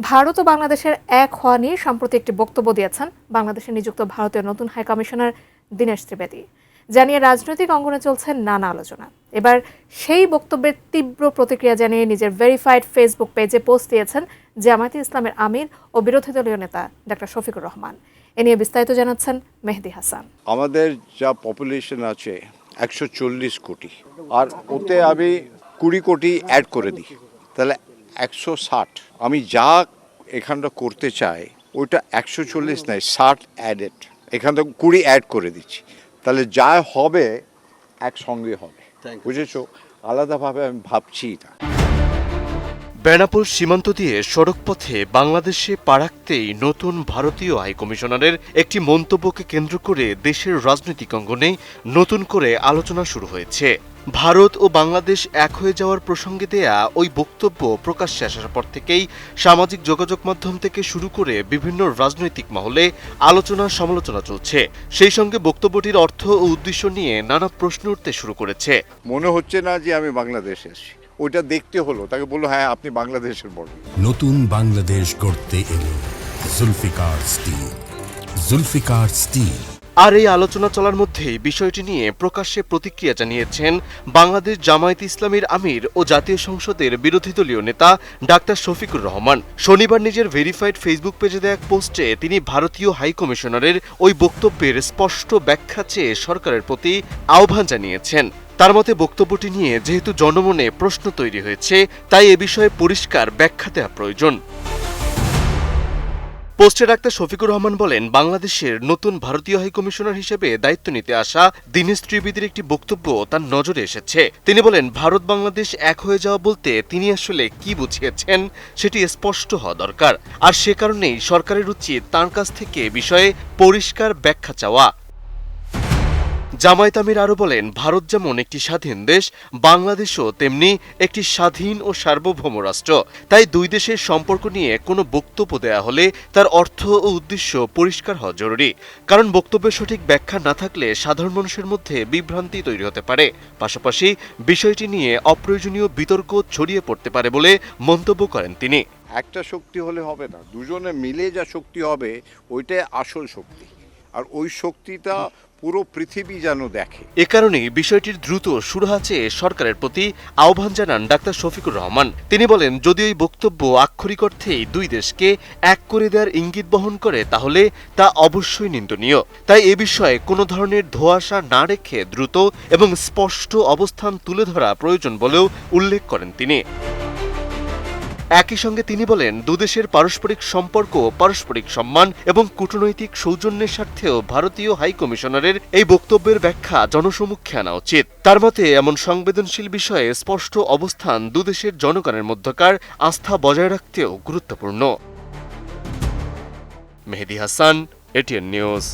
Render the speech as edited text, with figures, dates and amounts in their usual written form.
ভারত ও বাংলাদেশের এক হওয়া নিয়ে সম্প্রতি একটি বক্তব্য দিয়েছেন বাংলাদেশে নিযুক্ত ভারতীয় নতুন হাই কমিশনার দীনেশ ত্রিবেদী। জানিয়ে রাজনৈতিক অঙ্গনে চলছে নানা আলোচনা। এবার সেই বক্তব্যের তীব্র প্রতিক্রিয়া জানিয়ে নিজের ভেরিফাইড ফেসবুক পেজে পোস্ট দিয়েছেন জামায়াতে ইসলামের আমির ও বিরোধী দলীয় নেতা ডক্টর শফিকুর রহমান। এ নিয়ে বিস্তারিত জানাচ্ছেন মেহেদী হাসান। আমাদের যা পপুলেশন আছে 140 কোটি, আর ওতে আমি 20 কোটি অ্যাড করে দিই, তাহলে 160। আমি যা এখানটা করতে চাই ওইটা 140 নয়, 60 অ্যাডেড, এখান থেকে 20 অ্যাড করে দিচ্ছি, তাহলে যা হবে একসঙ্গে হবে। বুঝেছো? আলাদাভাবে আমি ভাবছি না। বেনাপোল সীমান্ত দিয়ে সড়কপথে বাংলাদেশে পা রাখতেই নতুন ভারতীয় হাইকমিশনারের একটি মন্তব্যকে কেন্দ্র করে দেশের রাজনৈতিক অঙ্গনে নতুন করে আলোচনা শুরু হয়েছে। ভারত ও বাংলাদেশ এক হয়ে যাওয়ার প্রসঙ্গে দেয়া ওই বক্তব্য প্রকাশ্যে আসার পর থেকেই সামাজিক যোগাযোগ মাধ্যম থেকে শুরু করে বিভিন্ন রাজনৈতিক মহলে আলোচনা সমালোচনা চলছে। সেই সঙ্গে বক্তব্যটির অর্থ ও উদ্দেশ্য নিয়ে নানা প্রশ্ন উঠতে শুরু করেছে। মনে হচ্ছে না যে আমি বাংলাদেশে আছি, ওইটা দেখতে হলো, তাকে বললো হ্যাঁ আপনি বাংলাদেশের বড়। নতুন বাংলাদেশ গড়তে এলো জুলফিকার স্টিল। জুলফিকার স্টিল। আর এই আলোচনা চলার মধ্যেই বিষয়টি নিয়ে প্রকাশ্যে প্রতিক্রিয়া জানিয়েছেন বাংলাদেশ জামায়াতে ইসলামীর আমির ও জাতীয় সংসদের বিরোধী দলীয় নেতা ডাক্তার শফিকুর রহমান। শনিবার নিজের ভেরিফাইড ফেসবুক পেজে দেয়া এক পোস্টে তিনি ভারতীয় হাই কমিশনারের ওই বক্তব্যের স্পষ্ট ব্যাখ্যা চেয়ে সরকারের প্রতি আহ্বান জানিয়েছেন। তার মতে বক্তব্যটি নিয়ে যেহেতু জনমনে প্রশ্ন তৈরি হয়েছে, তাই এ বিষয়ে পরিষ্কার ব্যাখ্যা দেওয়া প্রয়োজন। পোস্টে ডাক্তার শফিকুর রহমান বলেন, বাংলাদেশের নতুন ভারতীয় হাইকমিশনার হিসেবে দায়িত্ব নিতে আসা দীনেশ ত্রিবেদীর একটি বক্তব্য তার নজরে এসেছে। তিনি বলেন, ভারত বাংলাদেশ এক হয়ে যাওয়া বলতে তিনি আসলে কি বুঝিয়েছেন সেটি স্পষ্ট হওয়া দরকার, আর সে কারণেই সরকারের উচিত তাঁর কাছ থেকে বিষয়ে পরিষ্কার ব্যাখ্যা চাওয়া। জামায়াত আমির আরও বলেন, ভারত যেমন একটি স্বাধীন দেশ, বাংলাদেশও তেমনি একটি স্বাধীন ও সার্বভৌম রাষ্ট্র। তাই দুই দেশের সম্পর্ক নিয়ে কোনো বক্তব্য দেয়া হলে তার অর্থ ও উদ্দেশ্য পরিষ্কার হওয়া জরুরি। কারণ বক্তব্যের সঠিক ব্যাখ্যা না থাকলে সাধারণ মানুষের মধ্যে বিভ্রান্তি তৈরি হতে পারে। পাশাপাশি বিষয়টি নিয়ে অপ্রয়োজনীয় বিতর্ক ছড়িয়ে পড়তে পারে বলে মন্তব্য করেন তিনি। একটা শক্তি হলে হবে না, দুজনে মিলে যা শক্তি হবে ওইটাই আসল শক্তি, আর ওই শক্তিটা পুরো পৃথিবী যেন দেখে। এ কারণেই বিষয়টির দ্রুত সুরাহা চেয়ে সরকারের প্রতি আহ্বান জানান ডাক্তার শফিকুর রহমান। তিনি বলেন, যদি এই বক্তব্য আক্ষরিক অর্থেই দুই দেশকে এক করে দেওয়ার ইঙ্গিত বহন করে তাহলে তা অবশ্যই নিন্দনীয়। তাই এ বিষয়ে কোনো ধরনের ধোঁয়াশা না রেখে দ্রুত এবং স্পষ্ট অবস্থান তুলে ধরা প্রয়োজন বলেও উল্লেখ করেন তিনি। একই সঙ্গে তিনি বলেন, দুদেশের পারস্পরিক সম্পর্ক, পারস্পরিক সম্মান এবং কূটনৈতিক সৌজন্যের স্বার্থেও ভারতীয় হাই কমিশনারের এই বক্তব্যের ব্যাখ্যা জনসমক্ষে আনা উচিত। তার মতে এমন সংবেদনশীল বিষয়ে স্পষ্ট অবস্থান দুদেশের জনগণের মধ্যকার আস্থা বজায় রাখতেও গুরুত্বপূর্ণ। মেহেদী হাসান, এটিএন নিউজ।